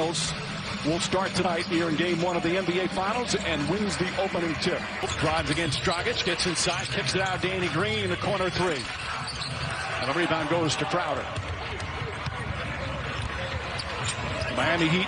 Will start tonight here in Game 1 of the NBA Finals and wins the opening tip. Drives against Dragic, gets inside, kicks it out. Danny Green, the corner three. And the rebound goes to Crowder. Miami Heat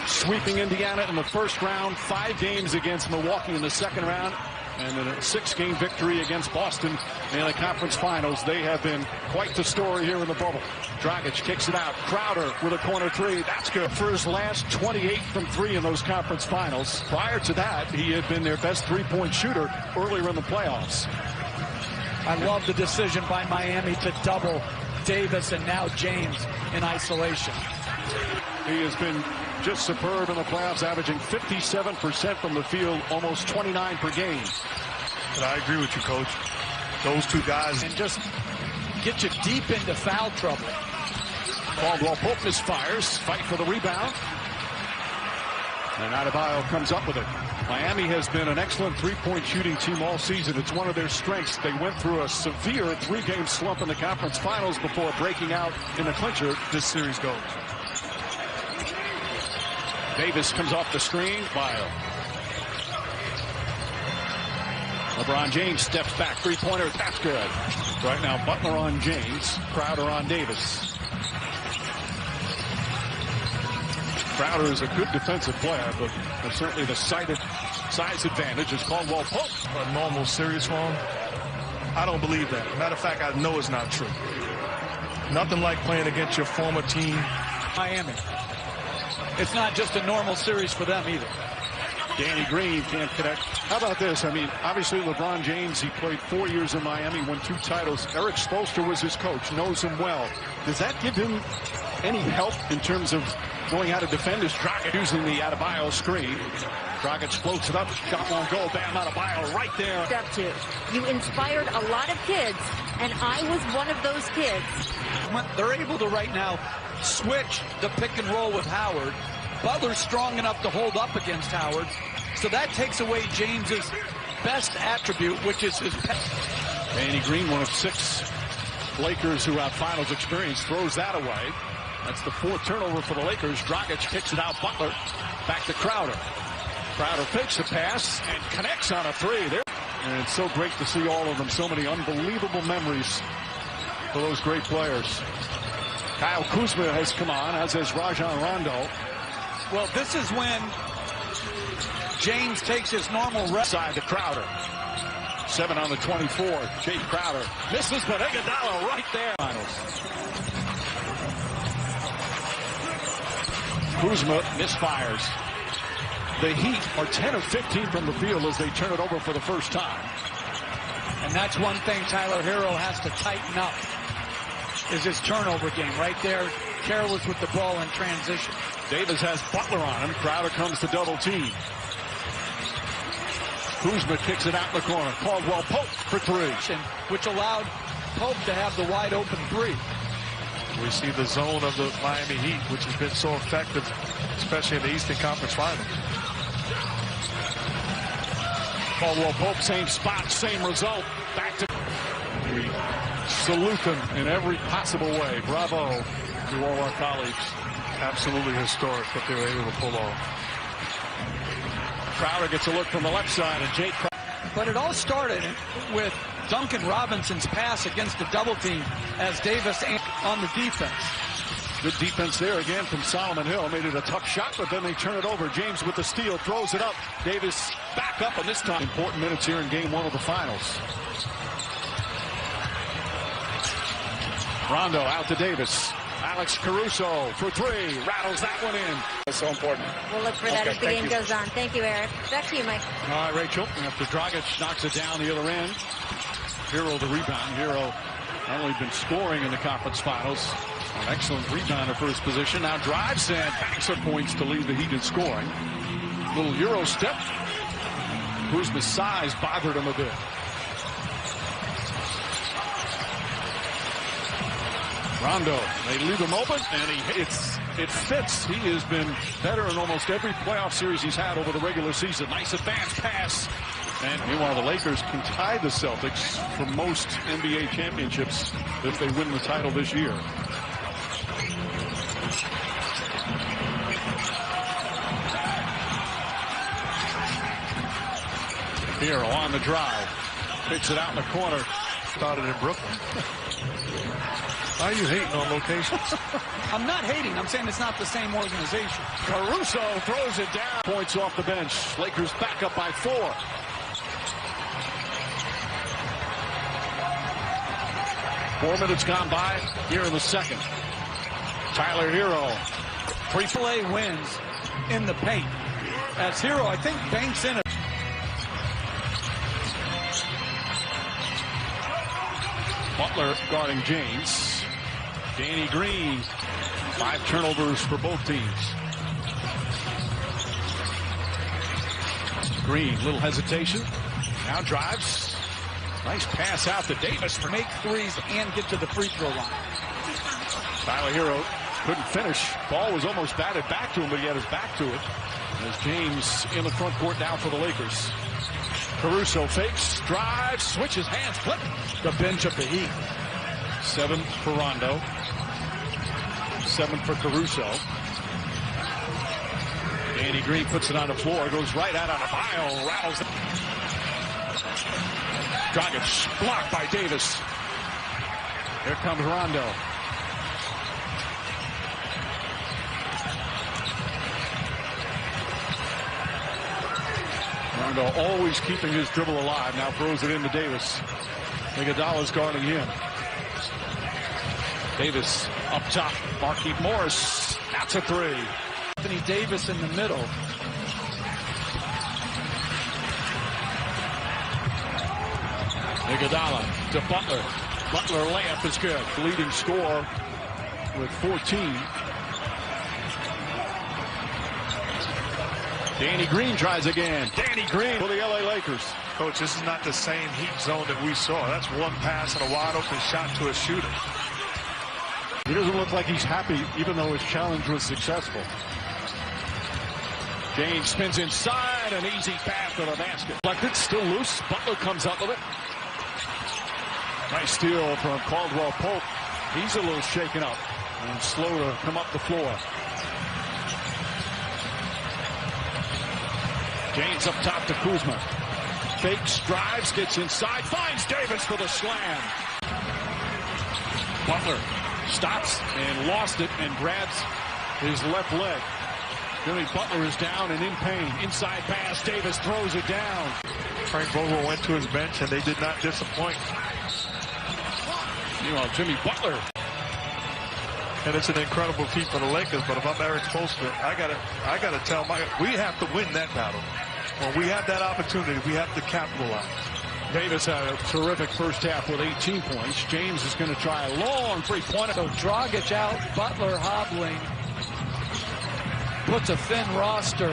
sweeping Indiana in the first round. 5 games against Milwaukee in the second round. And in a 6-game victory against Boston in the conference finals. They have been quite the story here in the bubble. Dragic kicks it out. Crowder with a corner three. That's good. For his last 28 from 3 in those conference finals. Prior to that, he had been their best three-point shooter earlier in the playoffs. I love the decision by Miami to double Davis and now James in isolation. He has been just superb in the playoffs, averaging 57% from the field, almost 29 per game. But I agree with you, Coach. Those two guys. And just get you deep into foul trouble. Caldwell Pope misfires, fight for the rebound. And Adebayo comes up with it. Miami has been an excellent three-point shooting team all season. It's one of their strengths. They went through a severe 3-game slump in the conference finals before breaking out in the clincher. This series goes. Davis comes off the screen. Bio. LeBron James steps back. Three-pointer. That's good. Right now, Butler on James. Crowder on Davis. Crowder is a good defensive player, but certainly the size advantage is Caldwell Pope. A normal series for him? I don't believe that. Matter of fact, I know it's not true. Nothing like playing against your former team. Miami. It's not just a normal series for them either. Danny Green can't connect. How about this? I mean, obviously LeBron James, he played 4 years in Miami, won 2 titles. Eric Spoelstra was his coach, knows him well. Does that give him any help in terms of knowing how to defend his Dragic using the Adebayo screen? Dragic floats it up, shot won't go. Bam, Adebayo right there. Step 2. You inspired a lot of kids, and I was one of those kids. They're able to right now switch the pick and roll with Howard. Butler's strong enough to hold up against Howard, so that takes away James's best attribute, which is his pass. Danny Green, one of 6 Lakers who have finals experience, throws that away. That's the 4th turnover for the Lakers. Dragic kicks it out. Butler back to Crowder. Crowder fakes the pass and connects on a 3 there. And it's so great to see all of them. So many unbelievable memories for those great players. Kyle Kuzma has come on, as has Rajon Rondo. Well, this is when James takes his normal rest. Side to Crowder. 7 on the 24. Jay Crowder misses, but Iguodala right there. Kuzma misfires. The Heat are 10 of 15 from the field as they turn it over for the first time. And that's one thing Tyler Hero has to tighten up, is his turnover game. Right there, careless with the ball in transition. Davis has Butler on him. Crowder comes to double team. Kuzma kicks it out in the corner. Caldwell Pope for 3. Which allowed Pope to have the wide open 3. We see the zone of the Miami Heat, which has been so effective, especially in the Eastern Conference Finals. Caldwell Pope, same spot, same result. Back to... We salute them in every possible way. Bravo to all our colleagues. Absolutely historic what they were able to pull off. Crowder gets a look from the left side, and Jake Crowder. But it all started with Duncan Robinson's pass against the double team as Davis on the defense. Good defense there again from Solomon Hill. Made it a tough shot, but then they turn it over. James with the steal, throws it up. Davis back up, and this time important minutes here in Game 1 of the finals. Rondo out to Davis. Alex Caruso for 3. Rattles that one in. It's so important. We'll look for that as the game goes on. Thank you, Eric. Back to you, Mike. All right, Rachel. After Dragic knocks it down the other end. Hero the rebound. Hero not only been scoring in the conference finals, an excellent rebounder for his position. Now drives and backs up points to lead the Heat in scoring. Little Euro step. Kuzma's size bothered him a bit. Rondo, they leave him open, and it fits. He has been better in almost every playoff series he's had over the regular season. Nice advance pass. And meanwhile, the Lakers can tie the Celtics for most NBA championships if they win the title this year. Hero on the drive. Kicks it out in the corner. Started in Brooklyn. Why are you hating on locations? I'm not hating. I'm saying it's not the same organization. Caruso throws it down. Points off the bench. Lakers back up by 4. 4 minutes gone by here in the second. Tyler Hero. Free-play wins in the paint. As Hero, I think, banks in it. Butler guarding James. Danny Green. 5 turnovers for both teams. Green, little hesitation. Now drives. Nice pass out to Davis. Make threes and get to the free throw line. Tyler Hero couldn't finish. Ball was almost batted back to him, but he had his back to it. As James in the front court now for the Lakers. Caruso fakes, drives, switches hands, flip. The bench of the Heat. 7 for Rondo. 7 for Caruso. Danny Green puts it on the floor, goes right out on a mile, rattles it. Dragic blocked by Davis. Here comes Rondo. Rondo always keeping his dribble alive. Now throws it into Davis. Iguodala's guarding him. Davis up top. Markieff Morris. That's a 3. Anthony Davis in the middle. Iguodala to Butler. Butler layup is good. Leading scorer with 14. Danny Green tries again. Danny Green for the LA Lakers. Coach, this is not the same Heat zone that we saw. That's one pass and a wide open shot to a shooter. He doesn't look like he's happy, even though his challenge was successful. James spins inside, an easy pass to the basket. Deflected, still loose. Butler comes up with it. Nice steal from Caldwell Pope. He's a little shaken up and slow to come up the floor. James up top to Kuzma. Fakes, drives, gets inside, finds Davis for the slam. Butler stops and lost it and grabs his left leg. Jimmy Butler is down and in pain. Inside pass, Davis throws it down. Frank Vogel went to his bench and they did not disappoint. Meanwhile, Jimmy Butler. And it's an incredible feat for the Lakers, but if I'm Eric Spoelstra, I gotta tell we have to win that battle. When we have that opportunity, we have to capitalize. Davis had a terrific first half with 18 points. James is going to try a long three-pointer. So Dragic out, Butler hobbling. Puts a thin roster.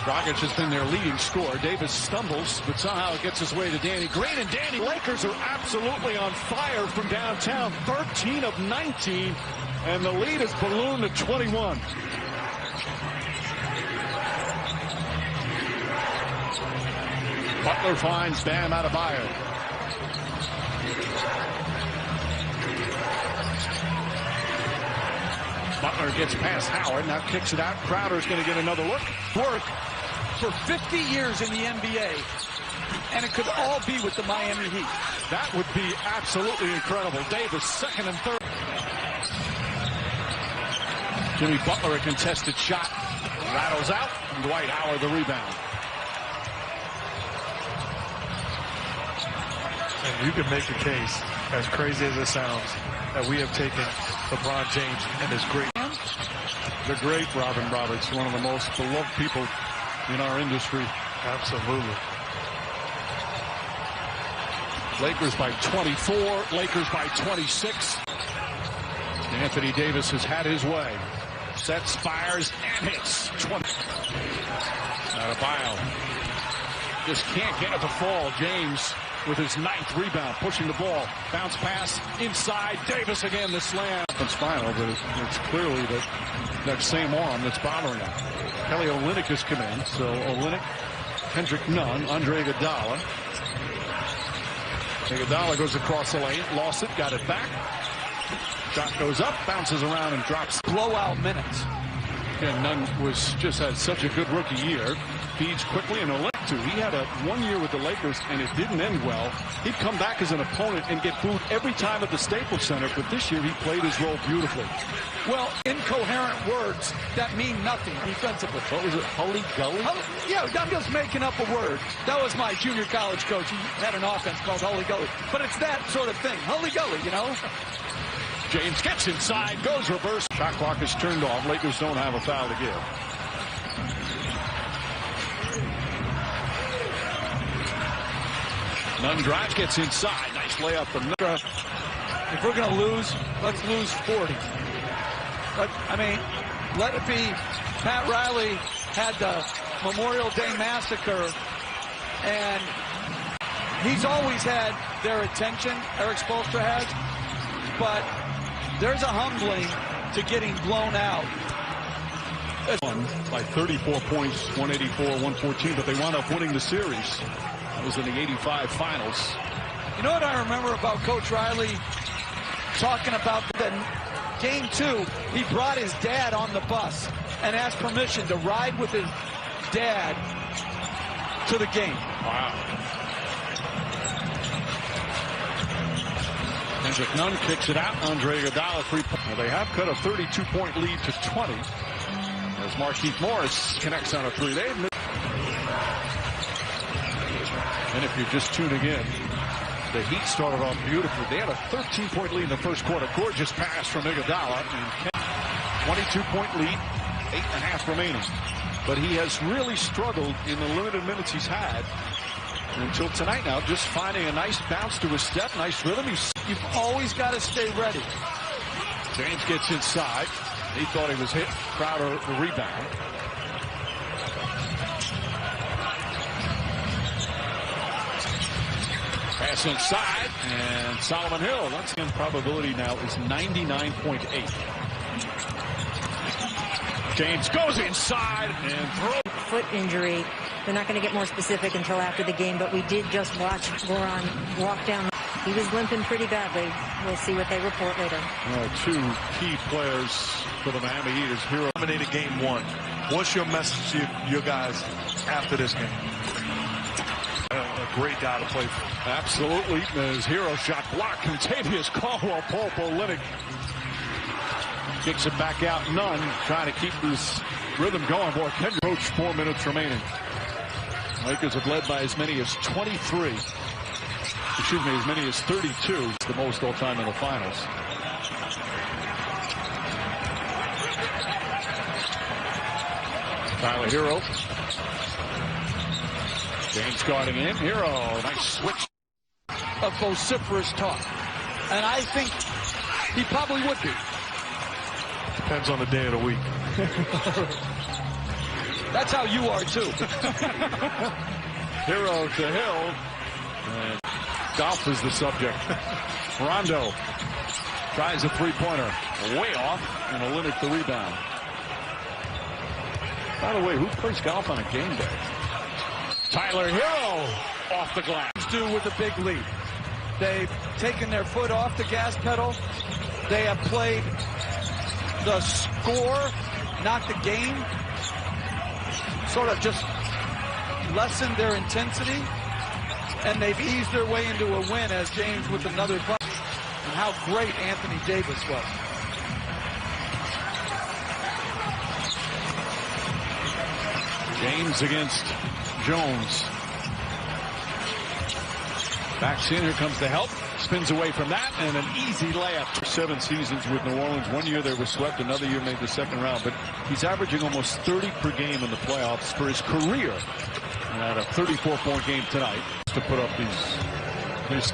Dragic has been their leading scorer. Davis stumbles, but somehow it gets his way to Danny Green. And Danny, Lakers are absolutely on fire from downtown. 13 of 19, and the lead is ballooned to 21. Butler finds Bam Adebayo. Butler gets past Howard, now kicks it out. Crowder's going to get another look. Work for 50 years in the NBA, and it could all be with the Miami Heat. That would be absolutely incredible. Davis, second and third. Jimmy Butler, a contested shot. Rattles out, and Dwight Howard the rebound. And you can make a case, as crazy as it sounds, that we have taken LeBron James and his great. The great Robin Roberts, one of the most beloved people in our industry. Absolutely. Lakers by 24, Lakers by 26. Anthony Davis has had his way. Sets, fires, and hits. 20. Adebayo just can't get it to fall. James with his 9th rebound, pushing the ball. Bounce pass inside. Davis again, the slam. It's final, but it's clearly that same arm that's bothering him. Kelly Olynyk has come in. So Olynyk, Kendrick Nunn, Andre Iguodala. Iguodala goes across the lane, lost it, got it back. Shot goes up, bounces around, and drops. Blowout minutes. Again, Nunn just had such a good rookie year. Feeds quickly and too. He had a 1 year with the Lakers and it didn't end well. He'd come back as an opponent and get booed every time at the Staples Center, but this year he played his role beautifully. Well, incoherent words that mean nothing defensively. What was it, Hully Gully? Yeah, I'm just making up a word. That was my junior college coach. He had an offense called Hully Gully. But it's that sort of thing. Hully Gully, you know? James gets inside, goes reverse. Shot clock is turned off. Lakers don't have a foul to give. Nunn drives, gets inside. Nice layup from Nunn. If we're going to lose, let's lose 40. I mean, let it be. Pat Riley had the Memorial Day Massacre, and he's always had their attention, Eric Spoelstra has, but there's a humbling to getting blown out. Won by 34 points, 184-114, but they wound up winning the series. That was in the 85 finals. You know what I remember about Coach Riley talking about that game 2, he brought his dad on the bus and asked permission to ride with his dad to the game. Wow. Kendrick Nunn kicks it out. Andre Iguodala 3-point. Well, they have cut a 32-point lead to 20 as Markieff Morris connects on a 3. They admit. And if you're just tuning in, the Heat started off beautifully. They had a 13-point lead in the first quarter. Gorgeous pass from Iguodala. 22-point lead, 8.5 remaining. But he has really struggled in the limited minutes he's had until tonight now, just finding a nice bounce to his step, nice rhythm. You've always got to stay ready. James gets inside. He thought he was hit. Crowder the rebound. Pass inside, and Solomon Hill. Once again, probability now is 99.8. James goes inside and throws. Foot injury. They're not going to get more specific until after the game, but we did just watch Goran walk down. He was limping pretty badly. We'll see what they report later. Two key players for the Miami Heat is Herro. Dominated game 1. What's your message to your guys after this game? A great guy to play for. Absolutely. His Herro shot blocked. Contavious Caldwell Pope Olynyk kicks it back out. Nunn trying to keep this rhythm going. Boy, Kendrick coach 4 minutes remaining. Lakers have led by as many as 23. Excuse me, as many as 32. It's the most all time in the finals. Tyler Herro. James guarding in. Herro, nice switch. Of vociferous talk. And I think he probably would be. Depends on the day of the week. That's how you are, too. Herro to Hill. And golf is the subject. Rondo tries a three-pointer. Way off. And Olynyk the rebound. By the way, who plays golf on a game day? Tyler Herro off the glass. Do with a big lead. They've taken their foot off the gas pedal. They have played the score, not the game. Sort of just lessened their intensity. And they've eased their way into a win as James with another bucket. And how great Anthony Davis was. James against Jones. Backs in, here comes the help. Spins away from that, and an easy layup. 7 seasons with New Orleans. 1 year they were swept, another year made the second round. But he's averaging almost 30 per game in the playoffs for his career. And had a 34-point game tonight to put up these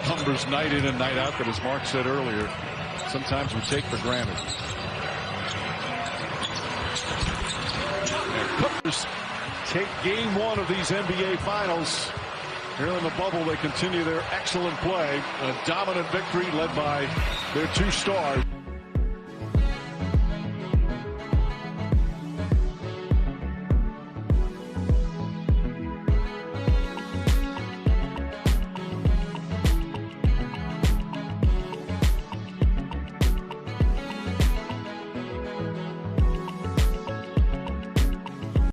numbers night in and night out that, as Mark said earlier, sometimes we take for granted. And Clippers take game 1 of these NBA Finals. Here in the bubble, they continue their excellent play. A dominant victory led by their 2 stars.